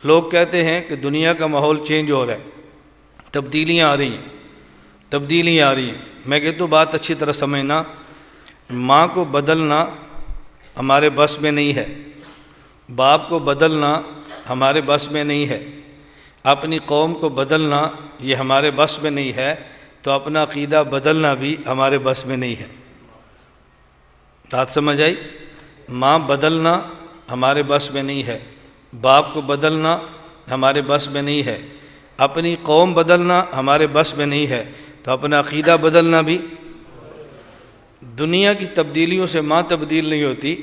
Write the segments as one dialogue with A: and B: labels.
A: لوگ کہتے ہیں کہ دنیا کا ماحول چینج ہو رہا ہے، تبدیلیاں آ رہی ہیں۔ میں کہتا ہوں بات اچھی طرح سمجھنا، ماں کو بدلنا ہمارے بس میں نہیں ہے، باپ کو بدلنا ہمارے بس میں نہیں ہے، اپنی قوم کو بدلنا یہ ہمارے بس میں نہیں ہے، تو اپنا عقیدہ بدلنا بھی ہمارے بس میں نہیں ہے۔ بات سمجھ آئی؟ ماں بدلنا ہمارے بس میں نہیں ہے، باپ کو بدلنا ہمارے بس میں نہیں ہے، اپنی قوم بدلنا ہمارے بس میں نہیں ہے، تو اپنا عقیدہ بدلنا بھی۔ دنیا کی تبدیلیوں سے ماں تبدیل نہیں ہوتی،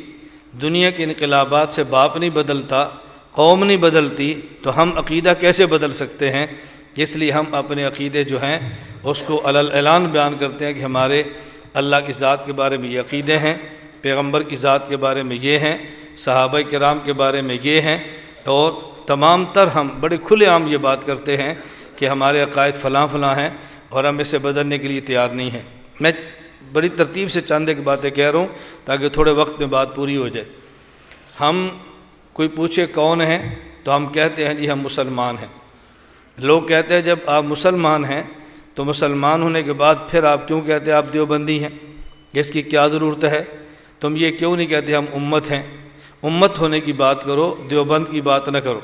A: دنیا کے انقلابات سے باپ نہیں بدلتا، قوم نہیں بدلتی، تو ہم عقیدہ کیسے بدل سکتے ہیں؟ اس لیے ہم اپنے عقیدے جو ہیں اس کو علی الاعلان بیان کرتے ہیں کہ ہمارے اللہ کی ذات کے بارے میں یہ عقیدے ہیں، پیغمبر کی ذات کے بارے میں یہ ہیں، صحابہ کرام کے بارے میں یہ ہیں، اور تمام تر ہم بڑے کھلے عام یہ بات کرتے ہیں کہ ہمارے عقائد فلاں فلاں ہیں اور ہم اسے بدلنے کے لیے تیار نہیں ہیں۔ میں بڑی ترتیب سے چند ایک باتیں کہہ رہا ہوں تاکہ تھوڑے وقت میں بات پوری ہو جائے۔ ہم کوئی پوچھے کون ہیں تو ہم کہتے ہیں جی ہم مسلمان ہیں۔ لوگ کہتے ہیں جب آپ مسلمان ہیں تو مسلمان ہونے کے بعد پھر آپ کیوں کہتے ہیں آپ دیوبندی ہیں؟ اس کی کیا ضرورت ہے؟ تم یہ کیوں نہیں کہتے ہم امت ہیں؟ امت ہونے کی بات کرو، دیوبند کی بات نہ کرو۔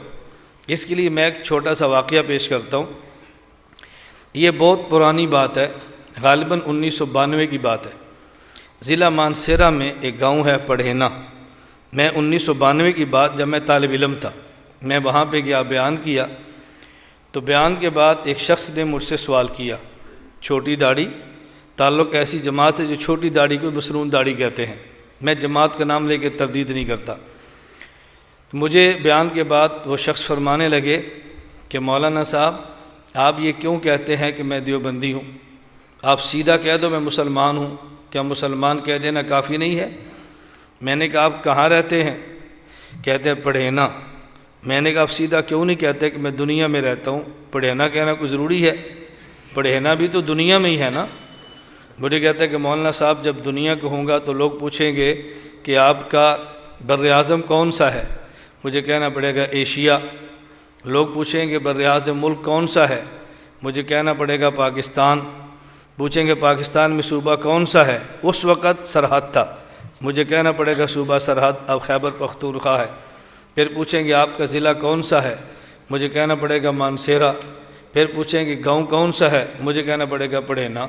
A: اس کے لیے میں ایک چھوٹا سا واقعہ پیش کرتا ہوں۔ یہ بہت پرانی بات ہے، غالباً 1992 کی بات ہے۔ ضلع مانسہرہ میں ایک گاؤں ہے پڑھینا۔ میں 1992 کی بات، جب میں طالب علم تھا، میں وہاں پہ گیا، بیان کیا، تو بیان کے بعد ایک شخص نے مجھ سے سوال کیا، چھوٹی داڑھی، تعلق ایسی جماعت ہے جو چھوٹی داڑھی کو مسنون داڑھی کہتے ہیں، میں جماعت کا نام لے کے تردید نہیں کرتا۔ مجھے بیان کے بعد وہ شخص فرمانے لگے کہ مولانا صاحب آپ یہ کیوں کہتے ہیں کہ میں دیوبندی ہوں؟ آپ سیدھا کہہ دو میں مسلمان ہوں، کیا مسلمان کہہ دینا کافی نہیں ہے؟ میں نے کہا آپ کہاں رہتے ہیں؟ کہتے ہیں پڑھینا۔ میں نے کہا آپ سیدھا کیوں نہیں کہتے کہ میں دنیا میں رہتا ہوں؟ پڑھینا کہنا کوئی ضروری ہے؟ پڑھینا بھی تو دنیا میں ہی ہے نا۔ مجھے کہتے ہیں کہ مولانا صاحب جب دنیا کو ہوں گا تو لوگ پوچھیں گے کہ آپ کا بر اعظم کون سا ہے؟ مجھے کہنا پڑے گا ایشیا۔ لوگ پوچھیں گے بر اعظم ملک کون سا ہے؟ مجھے کہنا پڑے گا پاکستان۔ پوچھیں گے پاکستان میں صوبہ کون سا ہے؟ اس وقت سرحد تھا، مجھے کہنا پڑے گا صوبہ سرحد، اب خیبر پختونخوا ہے۔ پھر پوچھیں گے آپ کا ضلع کون سا ہے؟ مجھے کہنا پڑے گا مانسہرہ۔ پھر پوچھیں گے گاؤں کون سا ہے؟ مجھے کہنا پڑے گا پڑھینا۔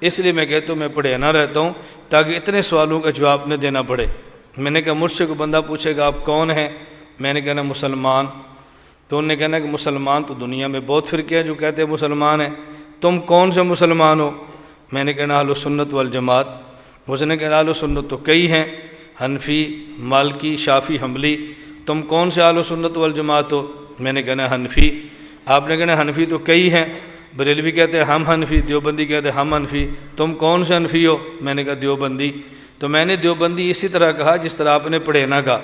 A: اس لیے میں کہتا ہوں میں پڑھینا رہتا ہوں تاکہ اتنے سوالوں کا جواب نہ دینا پڑے۔ میں نے کہا مجھ سے کوئی بندہ پوچھے گا آپ کون ہیں؟ میں نے کہنا مسلمان۔ تو انہوں نے کہنا کہ مسلمان تو دنیا میں بہت فرقے ہیں جو کہتے ہیں مسلمان ہیں، تم کون سے مسلمان ہو؟ میں نے کہنا اہل سنت والجماعت۔ اس نے کہا اہل سنت تو کئی ہیں، حنفی، مالکی، شافعی، حنبلی، تم کون سے اہل سنت والجماعت ہو؟ میں نے کہنا حنفی۔ آپ نے کہنا حنفی تو کئی ہیں، بریلوی کہتے ہیں ہم حنفی، دیوبندی کہتے ہیں ہم حنفی، تم کون سے حنفی ہو؟ میں نے کہا دیوبندی۔ تو میں نے دیوبندی اسی طرح کہا جس طرح آپ نے پڑھینا کہا۔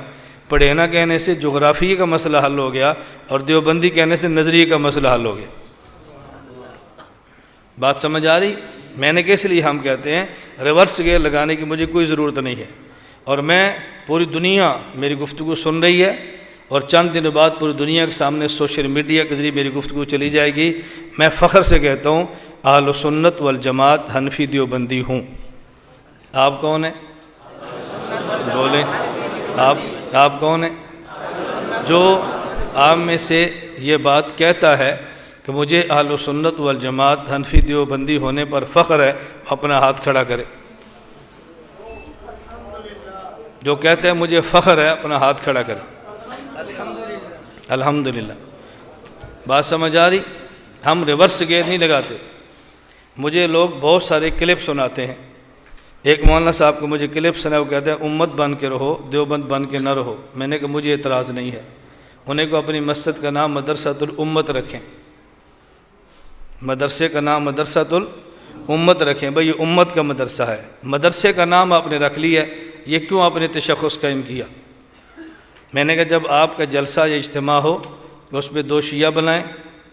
A: پڑھینا کہنے سے جغرافیے کا مسئلہ حل ہو گیا اور دیوبندی کہنے سے نظریے کا مسئلہ حل ہو گیا۔ بات سمجھ آ رہی؟ میں نے کس لیے ہم کہتے ہیں ریورس گیئر لگانے کی مجھے کوئی ضرورت نہیں ہے، اور میں پوری دنیا میری گفتگو سن رہی ہے، اور چند دنوں بعد پوری دنیا کے سامنے سوشل میڈیا کے ذریعے میری گفتگو چلی جائے گی۔ میں فخر سے کہتا ہوں اہل سنت والجماعت حنفی دیوبندی ہوں۔ آپ کون ہیں؟ بولیں آپ کون ہیں؟ جو آپ میں سے یہ بات کہتا ہے کہ مجھے اہل سنت والجماعت حنفی دیوبندی ہونے پر فخر ہے، اپنا ہاتھ کھڑا کرے۔ جو کہتے ہیں مجھے فخر ہے اپنا ہاتھ کھڑا کرے۔ الحمدللہ۔ بات سمجھ آ رہی؟ ہم ریورس گیئر نہیں لگاتے۔ مجھے لوگ بہت سارے کلپ سناتے ہیں۔ ایک مولانا صاحب کو مجھے کلپ سنا، وہ کہتے ہیں امت بن کے رہو، دیوبند بن کے نہ رہو۔ میں نے کہا مجھے اعتراض نہیں ہے، انہیں کو اپنی مسجد کا نام مدرسۃ الامت رکھیں، مدرسے کا نام مدرسۃ الامت رکھیں۔ بھئی یہ امت کا مدرسہ ہے، مدرسے کا نام آپ نے رکھ لیا ہے، یہ کیوں آپ نے تشخص قائم کیا؟ میں نے کہا جب آپ کا جلسہ یا اجتماع ہو اس میں 2 شیعہ بنائیں،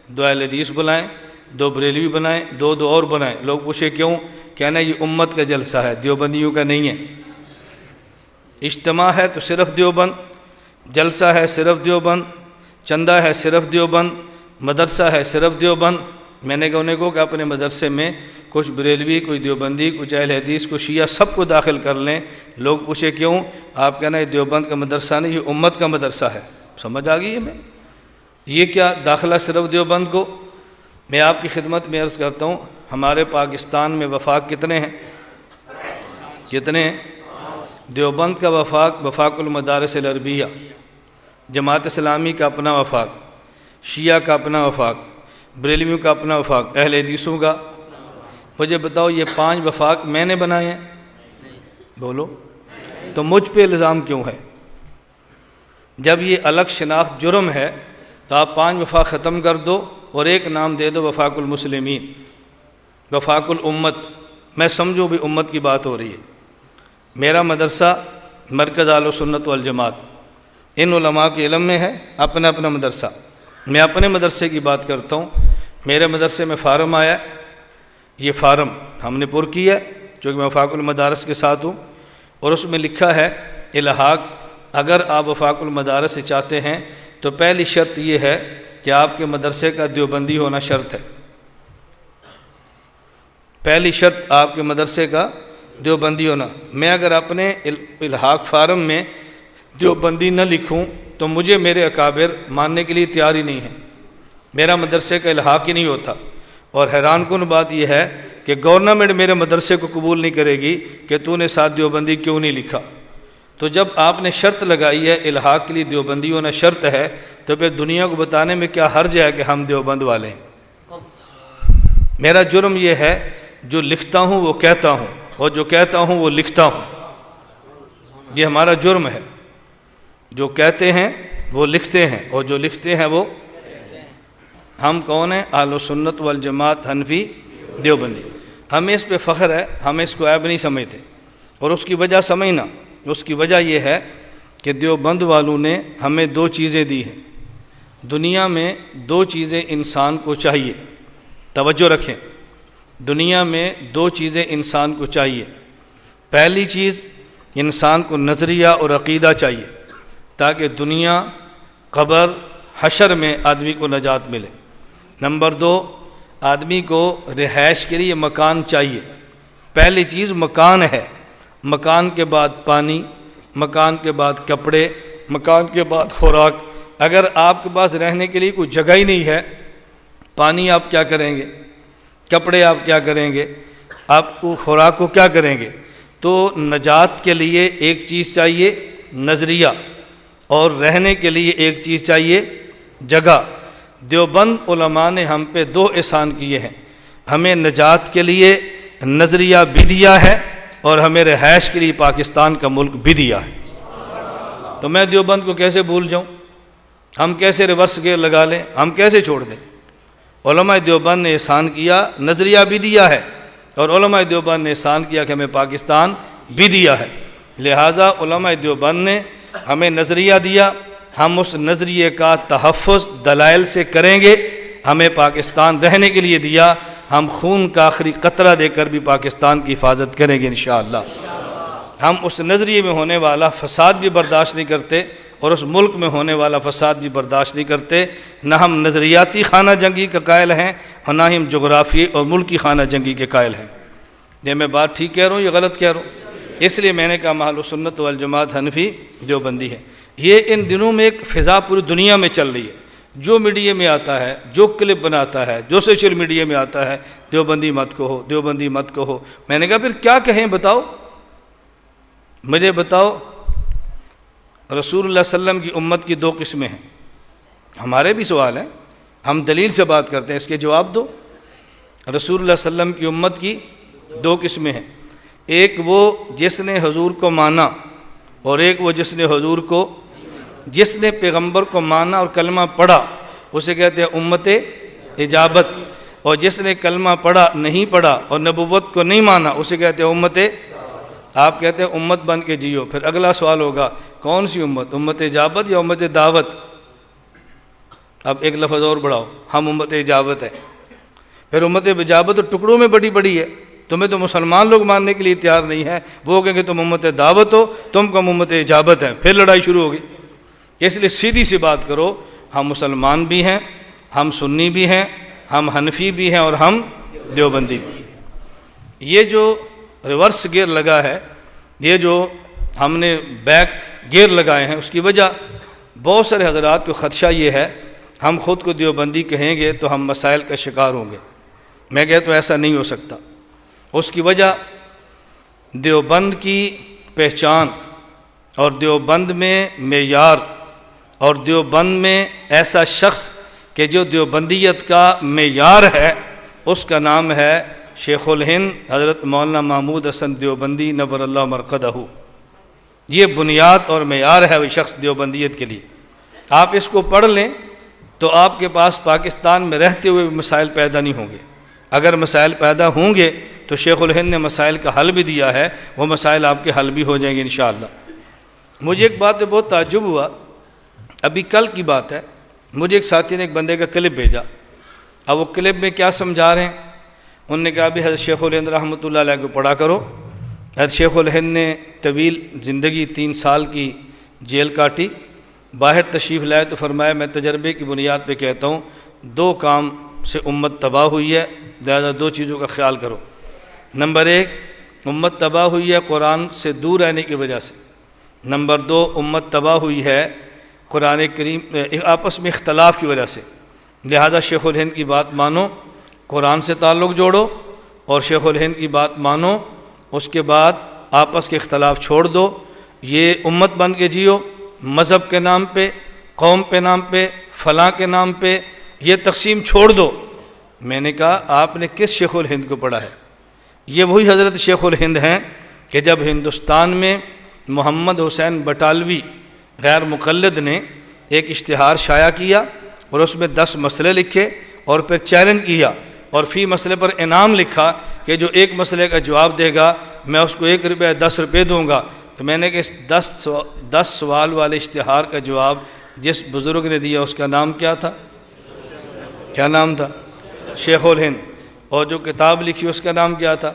A: 2 اہل حدیث بنائیں، 2 بریلوی بنائیں، 2 اور بنائیں۔ لوگ پوچھے کیوں؟ کہنا یہ امت کا جلسہ ہے، دیوبندیوں کا نہیں ہے۔ اجتماع ہے تو صرف دیوبند، جلسہ ہے صرف دیوبند، چندہ ہے صرف دیوبند، مدرسہ ہے صرف دیوبند۔ میں نے انہیں کہا کہ اپنے مدرسے میں کچھ بریلوی، کوئی دیوبندی، کچھ اہل حدیث، کچھ شیعہ، سب کو داخل کر لیں۔ لوگ پوچھے کیوں؟ آپ کہنا یہ دیوبند کا مدرسہ نہیں، یہ امت کا مدرسہ ہے۔ سمجھ آ گئی ہے؟ میں یہ کیا داخلہ صرف دیوبند کو؟ میں آپ کی خدمت میں عرض کرتا ہوں، ہمارے پاکستان میں وفاق کتنے ہیں؟ کتنے ہیں؟ دیوبند کا وفاق المدارس العربیہ، جماعت اسلامی کا اپنا وفاق، شیعہ کا اپنا وفاق، بریلویوں کا اپنا وفاق، اہل حدیثوں کا۔ مجھے بتاؤ یہ 5 وفاق میں نے بنائے ہیں؟ بولو تو مجھ پہ الزام کیوں ہے؟ جب یہ الگ شناخت جرم ہے تو آپ 5 وفاق ختم کر دو اور ایک نام دے دو وفاق المسلمین، وفاق الامت۔ میں سمجھو بھی امت کی بات ہو رہی ہے۔ میرا مدرسہ مرکز اہل سنت والجماعت، ان علماء کے علم میں ہے اپنا اپنا مدرسہ۔ میں اپنے مدرسے کی بات کرتا ہوں۔ میرے مدرسے میں فارم آیا، یہ فارم ہم نے پر کیا ہے چونکہ میں وفاق المدارس کے ساتھ ہوں، اور اس میں لکھا ہے الحاق اگر آپ وفاق المدارس سے چاہتے ہیں تو پہلی شرط یہ ہے کہ آپ کے مدرسے کا دیوبندی ہونا شرط ہے۔ پہلی شرط آپ کے مدرسے کا دیوبندی ہونا۔ میں اگر اپنے الحاق فارم میں دیوبندی نہ لکھوں تو مجھے میرے اکابر ماننے کے لیے تیار ہی نہیں ہے، میرا مدرسے کا الحاق ہی نہیں ہوتا۔ اور حیران کن بات یہ ہے کہ گورنمنٹ میرے مدرسے کو قبول نہیں کرے گی کہ تو نے ساتھ دیوبندی کیوں نہیں لکھا۔ تو جب آپ نے شرط لگائی ہے الحاق کے لیے دیوبندی ہونا شرط ہے، تو پھر دنیا کو بتانے میں کیا حرج ہے کہ ہم دیوبند والے ہیں؟ میرا جرم یہ ہے جو لکھتا ہوں وہ کہتا ہوں، اور جو کہتا ہوں وہ لکھتا ہوں۔ یہ ہمارا جرم ہے، جو کہتے ہیں وہ لکھتے ہیں، اور جو لکھتے ہیں وہ ہم کون ہیں؟ اہل سنت والجماعت حنفی دیوبندی۔ ہمیں اس پہ فخر ہے، ہمیں اس کو عیب نہیں سمجھتے، اور اس کی وجہ سمجھنا، اس کی وجہ یہ ہے کہ دیوبند والوں نے ہمیں 2 چیزیں دی ہیں۔ دنیا میں 2 چیزیں انسان کو چاہیے، توجہ رکھیں، دنیا میں 2 چیزیں انسان کو چاہیے۔ پہلی چیز انسان کو نظریہ اور عقیدہ چاہیے تاکہ دنیا، قبر، حشر میں آدمی کو نجات ملے۔ نمبر 2، آدمی کو رہائش کے لیے مکان چاہیے۔ پہلی چیز مکان ہے، مکان کے بعد پانی، مکان کے بعد کپڑے، مکان کے بعد خوراک۔ اگر آپ کے پاس رہنے کے لیے کوئی جگہ ہی نہیں ہے، پانی آپ کیا کریں گے؟ کپڑے آپ کیا کریں گے؟ آپ کو خوراک کو کیا کریں گے؟ تو نجات کے لیے ایک چیز چاہیے نظریہ، اور رہنے کے لیے ایک چیز چاہیے جگہ۔ دیوبند علماء نے ہم پہ 2 احسان کیے ہیں، ہمیں نجات کے لیے نظریہ بھی دیا ہے اور ہمیں رہائش کے لیے پاکستان کا ملک بھی دیا ہے۔ تو میں دیوبند کو کیسے بھول جاؤں؟ ہم کیسے ریورس گیئر لگا لیں؟ ہم کیسے چھوڑ دیں؟ علماء دیوبند نے احسان کیا، نظریہ بھی دیا ہے، اور علماء دیوبند نے احسان کیا کہ ہمیں پاکستان بھی دیا ہے۔ لہٰذا علماء دیوبند نے ہمیں نظریہ دیا، ہم اس نظریے کا تحفظ دلائل سے کریں گے۔ ہمیں پاکستان رہنے کے لیے دیا، ہم خون کا آخری قطرہ دے کر بھی پاکستان کی حفاظت کریں گے انشاءاللہ۔ ہم اس نظریے میں ہونے والا فساد بھی برداشت نہیں کرتے، اور اس ملک میں ہونے والا فساد بھی برداشت نہیں کرتے۔ نہ ہم نظریاتی خانہ جنگی کا قائل ہیں، اور نہ ہی ہم جغرافی اور ملکی خانہ جنگی کے قائل ہیں۔ یہ میں بات ٹھیک کہہ رہا ہوں یا غلط کہہ رہا ہوں؟ اس لیے میں نے کہا اہل سنت والجماعت حنفی دیوبندی ہے۔ یہ ان دنوں میں ایک فضا پوری دنیا میں چل رہی ہے، جو میڈیا میں آتا ہے، جو کلپ بناتا ہے، جو سوشل میڈیا میں آتا ہے، دیوبندی مت کہو، دیوبندی مت کہو۔ میں نے کہا پھر کیا کہیں؟ بتاؤ مجھے، بتاؤ۔ رسول اللہ صلی اللہ علیہ وسلم کی امت کی 2 قسمیں ہیں۔ ہمارے بھی سوال ہیں، ہم دلیل سے بات کرتے ہیں، اس کے جواب دو۔ رسول اللہ صلی اللہ علیہ وسلم کی امت کی 2 قسمیں ہیں، ایک وہ جس نے حضور کو مانا، اور ایک وہ جس نے حضور کو، جس نے پیغمبر کو مانا اور کلمہ پڑھا اسے کہتے ہیں امت اجابت، اور جس نے کلمہ پڑھا نہیں پڑھا اور نبوت کو نہیں مانا اسے کہتے ہیں امت۔ آپ کہتے ہیں امت بن کے جیو۔ پھر اگلا سوال ہوگا کون سی امت، امت اجابت یا امت دعوت؟ اب ایک لفظ اور بڑھاؤ، ہم امت اجابت ہے۔ پھر امت اجابت تو ٹکڑوں میں بڑی بڑی ہے، تمہیں تو مسلمان لوگ ماننے کے لیے تیار نہیں ہے، وہ کہیں کہ تم امت دعوت ہو، تم کم امت اجابت ہے، پھر لڑائی شروع ہوگی۔ اس لیے سیدھی سی بات کرو، ہم مسلمان بھی ہیں، ہم سنی بھی ہیں، ہم حنفی بھی ہیں اور ہم دیوبندی بھی ہیں۔ یہ جو ریورس گیئر لگا ہے، یہ جو ہم نے بیک گیئر لگائے ہیں، اس کی وجہ بہت سارے حضرات کو خدشہ یہ ہے ہم خود کو دیوبندی کہیں گے تو ہم مسائل کا شکار ہوں گے۔ میں کہتا ہوں ایسا نہیں ہو سکتا۔ اس کی وجہ دیوبند کی پہچان اور دیوبند میں معیار اور دیوبند میں ایسا شخص کہ جو دیوبندیت کا معیار ہے، اس کا نام ہے شیخ الہند حضرت مولانا محمود حسن دیوبندی نور اللہ مرقدہ۔ یہ بنیاد اور معیار ہے وہ شخص دیوبندیت کے لیے۔ آپ اس کو پڑھ لیں تو آپ کے پاس پاکستان میں رہتے ہوئے مسائل پیدا نہیں ہوں گے۔ اگر مسائل پیدا ہوں گے تو شیخ الہند نے مسائل کا حل بھی دیا ہے، وہ مسائل آپ کے حل بھی ہو جائیں گے انشاءاللہ۔ مجھے ایک بات پہ بہت تعجب ہوا، ابھی کل کی بات ہے، مجھے ایک ساتھی نے ایک بندے کا کلپ بھیجا۔ اب وہ کلپ میں کیا سمجھا رہے ہیں؟ انہوں نے کہا بھی حضرت شیخ الہند رحمۃ اللہ علیہ کو پڑھا کرو۔ حضرت شیخ الہند نے طویل زندگی 3 سال کی جیل کاٹی، باہر تشریف لائے تو فرمایا میں تجربے کی بنیاد پہ کہتا ہوں 2 کام سے امت تباہ ہوئی ہے، لہذا 2 چیزوں کا خیال کرو۔ نمبر 1، امت تباہ ہوئی ہے قرآن سے دور رہنے کی وجہ سے۔ نمبر 2، امت تباہ ہوئی ہے قرآن کریم آپس میں اختلاف کی وجہ سے۔ لہذا شیخ الہند کی بات مانو، قرآن سے تعلق جوڑو، اور شیخ الہند کی بات مانو، اس کے بعد آپس کے اختلاف چھوڑ دو۔ یہ امت بن کے جیو، مذہب کے نام پہ، قوم کے نام پہ، فلاں کے نام پہ یہ تقسیم چھوڑ دو۔ میں نے کہا آپ نے کس شیخ الہند کو پڑھا ہے؟ یہ وہی حضرت شیخ الہند ہیں کہ جب ہندوستان میں محمد حسین بٹالوی غیر مقلد نے ایک اشتہار شائع کیا اور اس میں 10 مسئلے لکھے اور پھر چیلنج کیا اور فی مسئلے پر انعام لکھا کہ جو ایک مسئلے کا جواب دے گا میں اس کو 1 روپے 10 روپے دوں گا۔ تو میں نے کہ اس 10 سوال والے اشتہار کا جواب جس بزرگ نے دیا اس کا نام کیا تھا؟ کیا نام تھا؟ شیخ الہند۔ اور جو کتاب لکھی اس کا نام کیا تھا؟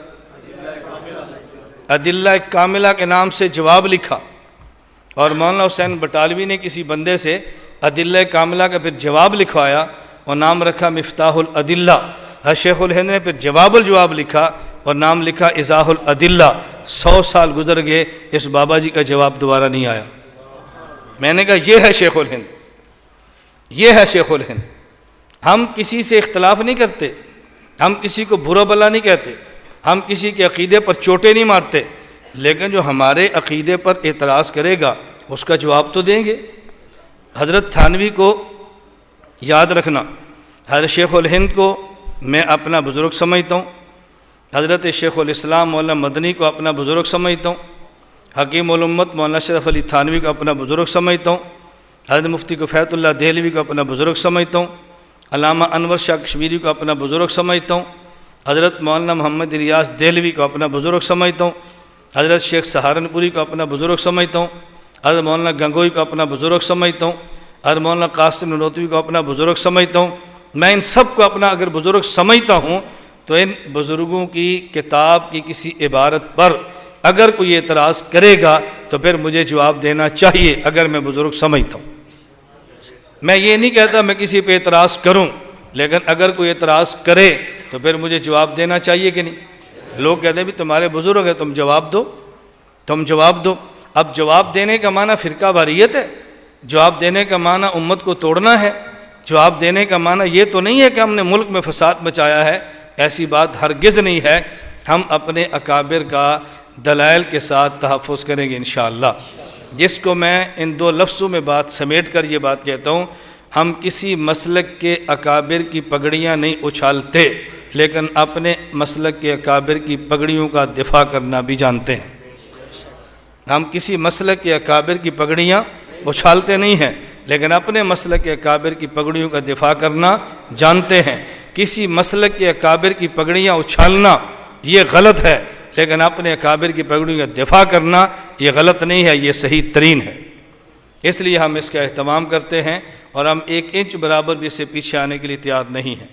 A: ادلہ کاملہ کے نام سے جواب لکھا۔ اور مولانا حسین بٹالوی نے کسی بندے سے ادلہ کاملہ کا پھر جواب لکھوایا اور نام رکھا مفتاح الادلہ۔ شیخ الہند نے پھر جواب الجواب لکھا اور نام لکھا ایضاح الادلہ۔ 100 سال گزر گئے، اس بابا جی کا جواب دوبارہ نہیں آیا۔ میں نے کہا یہ ہے شیخ الہند، یہ ہے شیخ الہند۔ ہم کسی سے اختلاف نہیں کرتے، ہم کسی کو برا بلا نہیں کہتے، ہم کسی کے عقیدے پر چوٹیں نہیں مارتے، لیکن جو ہمارے عقیدے پر اعتراض کرے گا اس کا جواب تو دیں گے۔ حضرت تھانوی کو یاد رکھنا، حضرت شیخ الہند کو میں اپنا بزرگ سمجھتا ہوں، حضرت شیخ الاسلام مولانا مدنی کو اپنا بزرگ سمجھتا ہوں، حکیم الامت مولانا اشرف علی تھانوی کو اپنا بزرگ سمجھتا ہوں، حضرت مفتی کفایت اللہ دہلوی کو اپنا بزرگ سمجھتا ہوں، علامہ انور شاہ کشمیری کو اپنا بزرگ سمجھتا ہوں، حضرت مولانا محمد الیاس دہلوی کو اپنا بزرگ سمجھتا ہوں، حضرت شیخ سہارنپوری کو اپنا بزرگ سمجھتا ہوں، حضرت مولانا گنگوئی کو اپنا بزرگ سمجھتا ہوں، حضرت مولانا قاسم نانوتوی کو اپنا بزرگ سمجھتا ہوں۔ میں ان سب کو اپنا اگر بزرگ سمجھتا ہوں تو ان بزرگوں کی کتاب کی کسی عبارت پر اگر کوئی اعتراض کرے گا تو پھر مجھے جواب دینا چاہیے اگر میں بزرگ سمجھتا ہوں۔ میں یہ نہیں کہتا میں کسی پہ اعتراض کروں، لیکن اگر کوئی اعتراض کرے تو پھر مجھے جواب دینا چاہیے کہ نہیں؟ لوگ کہتے ہیں بھی تمہارے بزرگ ہیں، تم جواب دو، تم جواب دو۔ اب جواب دینے کا معنی فرقہ واریت ہے، جواب دینے کا معنی امت کو توڑنا ہے، جواب دینے کا معنی یہ تو نہیں ہے کہ ہم نے ملک میں فساد مچایا ہے، ایسی بات ہرگز نہیں ہے۔ ہم اپنے اکابر کا دلائل کے ساتھ تحفظ کریں گے انشاءاللہ۔ جس کو میں ان 2 لفظوں میں بات سمیٹ کر یہ بات کہتا ہوں، ہم کسی مسلک کے اکابر کی پگڑیاں نہیں اچھالتے، لیکن اپنے مسلک کے اکابر کی پگڑیوں کا دفاع کرنا بھی جانتے ہیں۔ ہم کسی مسلک کے اکابر کی پگڑیاں اچھالتے نہیں ہیں، لیکن اپنے مسلک کے اکابر کی پگڑیوں کا دفاع کرنا جانتے ہیں۔ کسی مسلک کے اکابر کی پگڑیاں اچھالنا یہ غلط ہے، لیکن اپنے اکابر کی پگڑیوں کا دفاع کرنا یہ غلط نہیں ہے، یہ صحیح ترین ہے۔ اس لیے ہم اس کا اہتمام کرتے ہیں اور ہم 1 انچ برابر بھی اس سے پیچھے آنے کے لیے تیار نہیں ہیں۔